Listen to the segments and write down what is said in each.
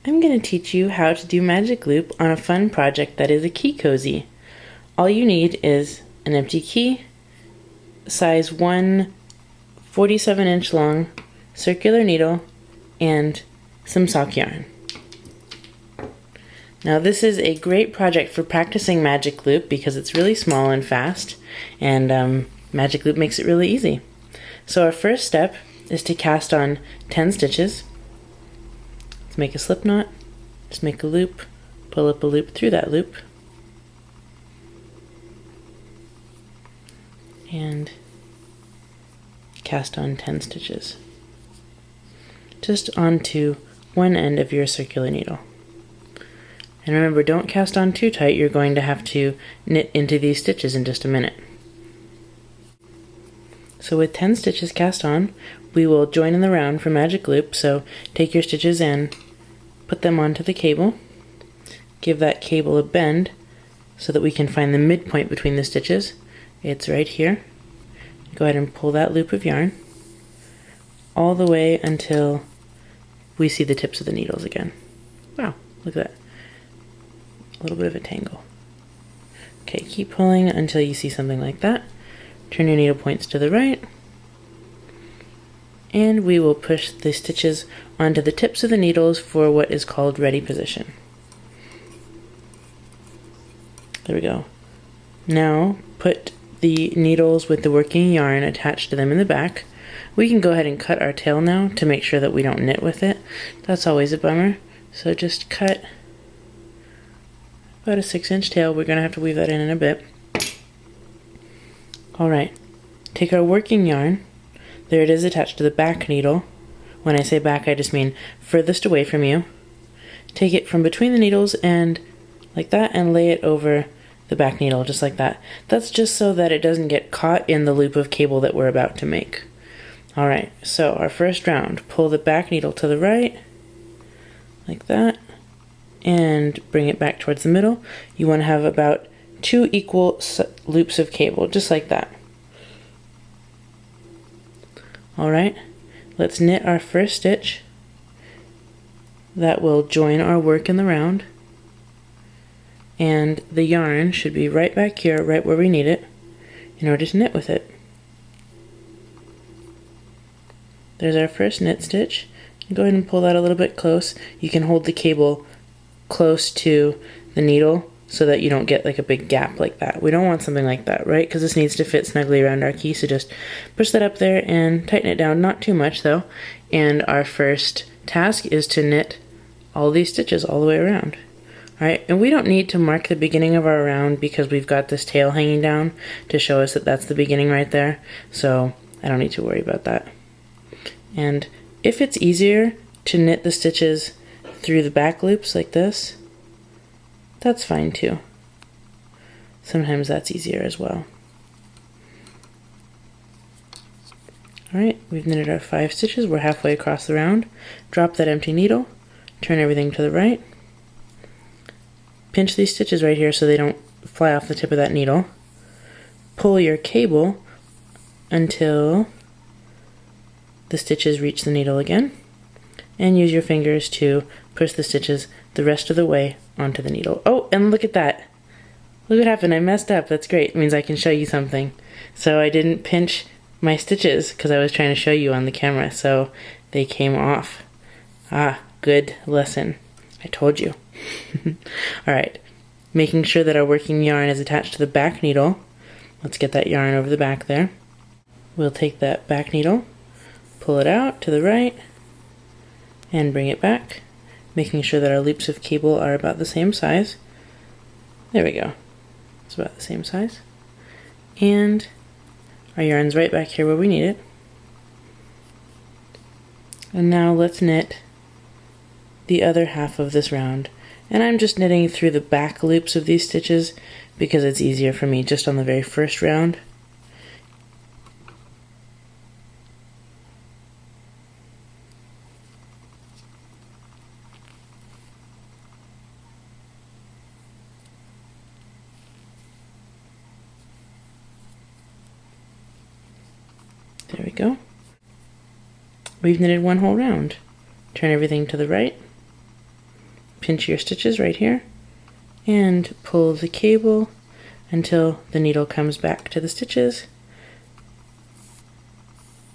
I'm going to teach you how to do magic loop on a fun project that is a key cozy. All you need is an empty key, size 1 47-inch long circular needle, and some sock yarn. Now this is a great project for practicing magic loop because it's really small and fast, and magic loop makes it really easy. So our first step is to cast on 10 stitches. Let's make a slip knot, just make a loop, pull up a loop through that loop, and cast on 10 stitches. Just onto one end of your circular needle. And remember, don't cast on too tight, you're going to have to knit into these stitches in just a minute. So with 10 stitches cast on, we will join in the round for magic loop. So take your stitches and put them onto the cable. Give that cable a bend so that we can find the midpoint between the stitches. It's right here. Go ahead and pull that loop of yarn all the way until we see the tips of the needles again. Wow, look at that. A little bit of a tangle. Okay, keep pulling until you see something like that. Turn your needle points to the right, and we will push the stitches onto the tips of the needles for what is called ready position. There we go. Now put the needles with the working yarn attached to them in the back. We can go ahead and cut our tail now to make sure that we don't knit with it. That's always a bummer. So just cut about a 6-inch tail. We're going to have to weave that in a bit. Alright, take our working yarn. There it is attached to the back needle. When I say back, I just mean furthest away from you. Take it from between the needles and like that, and lay it over the back needle just like that. That's just so that it doesn't get caught in the loop of cable that we're about to make. Alright, so our first round, pull the back needle to the right, like that, and bring it back towards the middle. You want to have about 2 equal loops of cable, just like that. Alright, let's knit our first stitch. That will join our work in the round. And the yarn should be right back here, right where we need it, in order to knit with it. There's our first knit stitch. Go ahead and pull that a little bit close. You can hold the cable close to the needle so that you don't get like a big gap like that. We don't want something like that, right? Because this needs to fit snugly around our key, so just push that up there and tighten it down, not too much though. And our first task is to knit all these stitches all the way around. Alright, and we don't need to mark the beginning of our round because we've got this tail hanging down to show us that that's the beginning right there, so I don't need to worry about that. And if it's easier to knit the stitches through the back loops like this, that's fine too. Sometimes that's easier as well. Alright, we've knitted our 5 stitches. We're halfway across the round. Drop that empty needle, turn everything to the right. Pinch these stitches right here so they don't fly off the tip of that needle. Pull your cable until the stitches reach the needle again, and use your fingers to push the stitches the rest of the way onto the needle. Oh, and look at that. Look what happened. I messed up. That's great. It means I can show you something. So I didn't pinch my stitches because I was trying to show you on the camera, so they came off. Ah, good lesson. I told you. Alright, making sure that our working yarn is attached to the back needle. Let's get that yarn over the back there. We'll take that back needle, pull it out to the right, and bring it back, making sure that our loops of cable are about the same size. There we go. It's about the same size. And our yarn's right back here where we need it. And now let's knit the other half of this round. And I'm just knitting through the back loops of these stitches because it's easier for me just on the very first round. There we go. We've knitted one whole round. Turn everything to the right. pinch your stitches right here and pull the cable until the needle comes back to the stitches.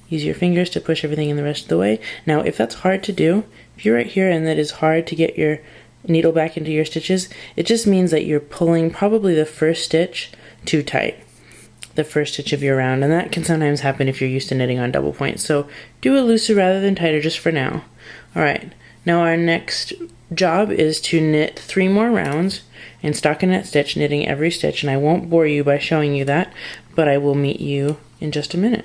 Use your fingers to push everything in the rest of the way. Now, if that's hard to do, if you're right here and that is hard to get your needle back into your stitches, it just means that you're pulling probably the first stitch too tight, the first stitch of your round, and that can sometimes happen if you're used to knitting on double points. So do it looser rather than tighter just for now. All right, now our next job is to knit 3 more rounds in stockinette stitch, knitting every stitch, and I won't bore you by showing you that, but I will meet you in just a minute.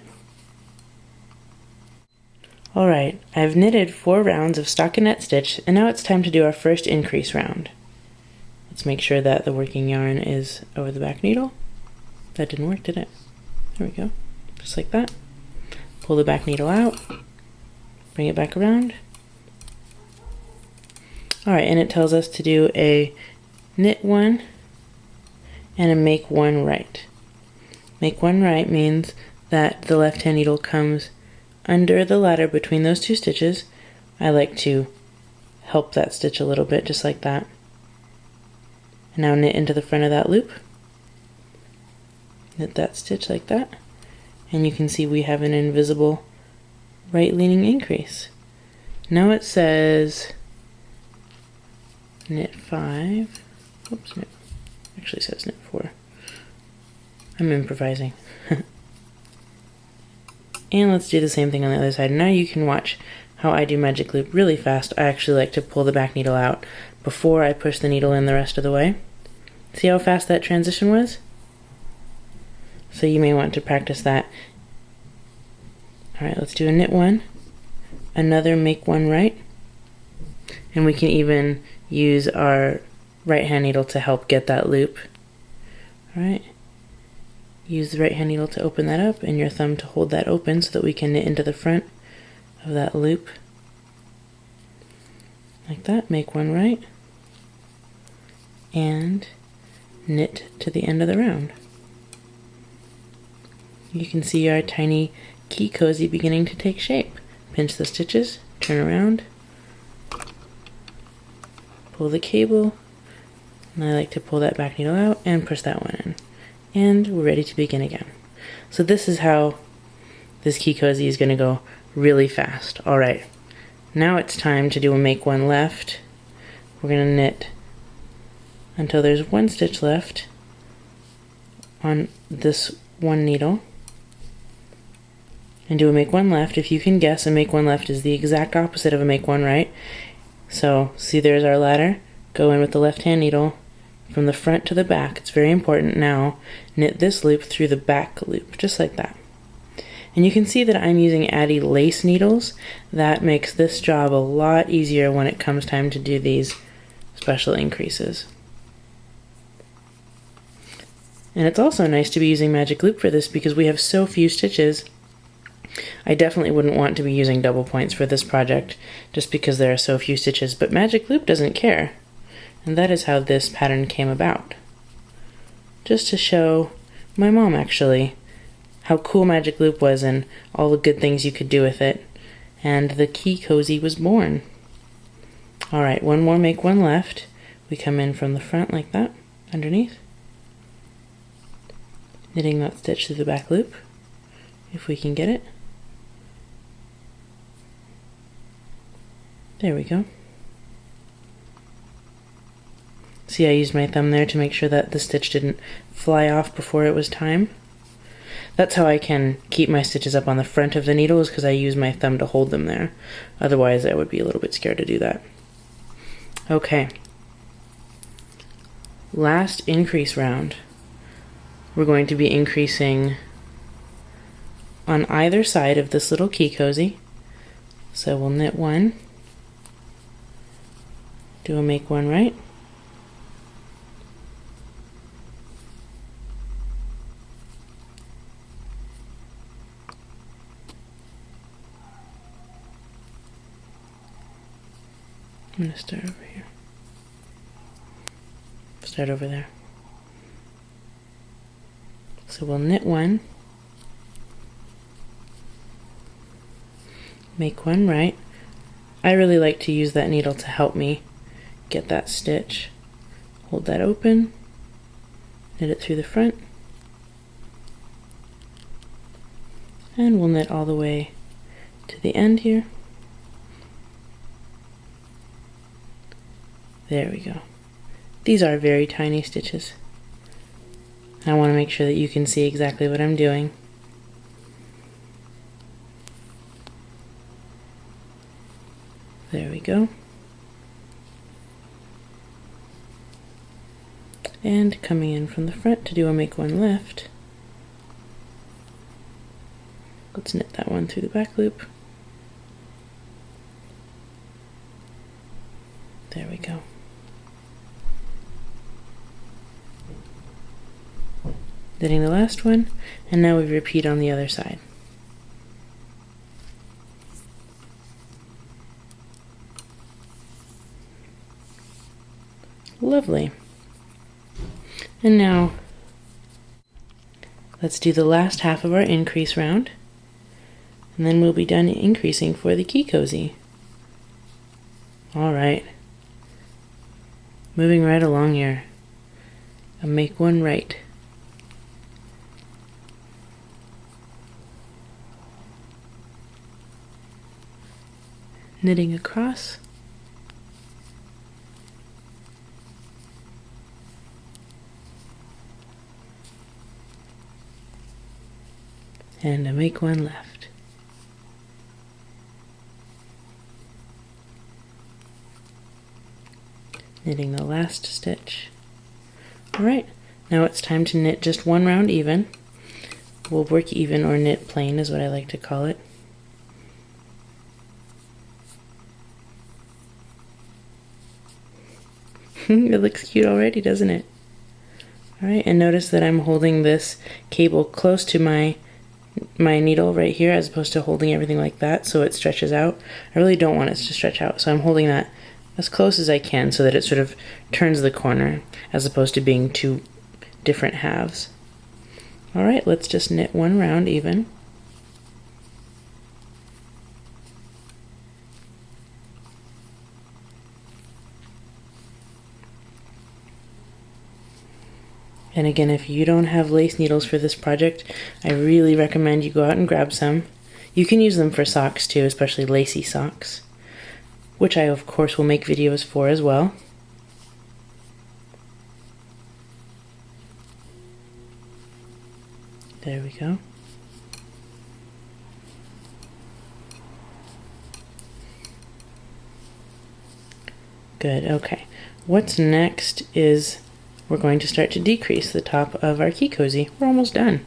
Alright, I've knitted 4 rounds of stockinette stitch, and now it's time to do our first increase round. Let's make sure that the working yarn is over the back needle. That didn't work, did it? There we go. Just like that. Pull the back needle out, bring it back around. Alright, and it tells us to do a knit 1 and a make 1 right. Make 1 right means that the left hand needle comes under the ladder between those 2 stitches. I like to help that stitch a little bit, just like that. And now knit into the front of that loop. Knit that stitch like that. And you can see we have an invisible right leaning increase. Now it says knit 5. Oops, no. Actually says knit 4. I'm improvising. And let's do the same thing on the other side. Now you can watch how I do magic loop really fast. I actually like to pull the back needle out before I push the needle in the rest of the way. See how fast that transition was? So you may want to practice that. Alright, let's do a knit 1, another make 1 right, and we can even use our right hand needle to help get that loop. Alright. Use the right hand needle to open that up and your thumb to hold that open so that we can knit into the front of that loop. Like that, make 1 right, and knit to the end of the round. You can see our tiny key cozy beginning to take shape. Pinch the stitches, turn around, pull the cable, and I like to pull that back needle out and push that one in. And we're ready to begin again. So this is how this key cozy is going to go really fast. Alright, now it's time to do a make 1 left. We're going to knit until there's 1 stitch left on this 1 needle. And do a make 1 left. If you can guess, a make 1 left is the exact opposite of a make 1 right. So see, there's our ladder. Go in with the left hand needle from the front to the back. It's very important. Now knit this loop through the back loop, just like that. And you can see that I'm using Addi lace needles. That makes this job a lot easier when it comes time to do these special increases. And it's also nice to be using magic loop for this because we have so few stitches. I definitely wouldn't want to be using double points for this project just because there are so few stitches, but magic loop doesn't care. And that is how this pattern came about. Just to show my mom, actually, how cool magic loop was and all the good things you could do with it. And the key cozy was born. Alright, 1 more make 1 left. We come in from the front like that, underneath. Knitting that stitch through the back loop, if we can get it. There we go. See, I used my thumb there to make sure that the stitch didn't fly off before it was time. That's how I can keep my stitches up on the front of the needle, is because I use my thumb to hold them there. Otherwise, I would be a little bit scared to do that. Okay. Last increase round. We're going to be increasing on either side of this little key cozy. So we'll knit 1, do a make 1 right, I'm going to start over here. Start over there. So we'll knit 1, make 1 right. I really like to use that needle to help me get that stitch, hold that open, knit it through the front, and we'll knit all the way to the end here. There we go. These are very tiny stitches. I want to make sure that you can see exactly what I'm doing. There we go. And coming in from the front to do a make one left, let's knit that one through the back loop. There we go. Knitting the last one, and now we repeat on the other side. Lovely. And now let's do the last half of our increase round, and then we'll be done increasing for the key cozy. All right. Moving right along here. A make one right. Knitting across. And a make one left. Knitting the last stitch. Alright, now it's time to knit just one round even. We'll work even or knit plain is what I like to call it. It looks cute already, doesn't it? Alright, and notice that I'm holding this cable close to my needle right here as opposed to holding everything like that so it stretches out. I really don't want it to stretch out, so I'm holding that as close as I can so that it sort of turns the corner as opposed to being two different halves. Alright, let's just knit one round even. And again, if you don't have lace needles for this project, I really recommend you go out and grab some. You can use them for socks too, especially lacy socks, which I of course will make videos for as well. There we go. Good, okay. What's next is we're going to start to decrease the top of our key cozy. We're almost done.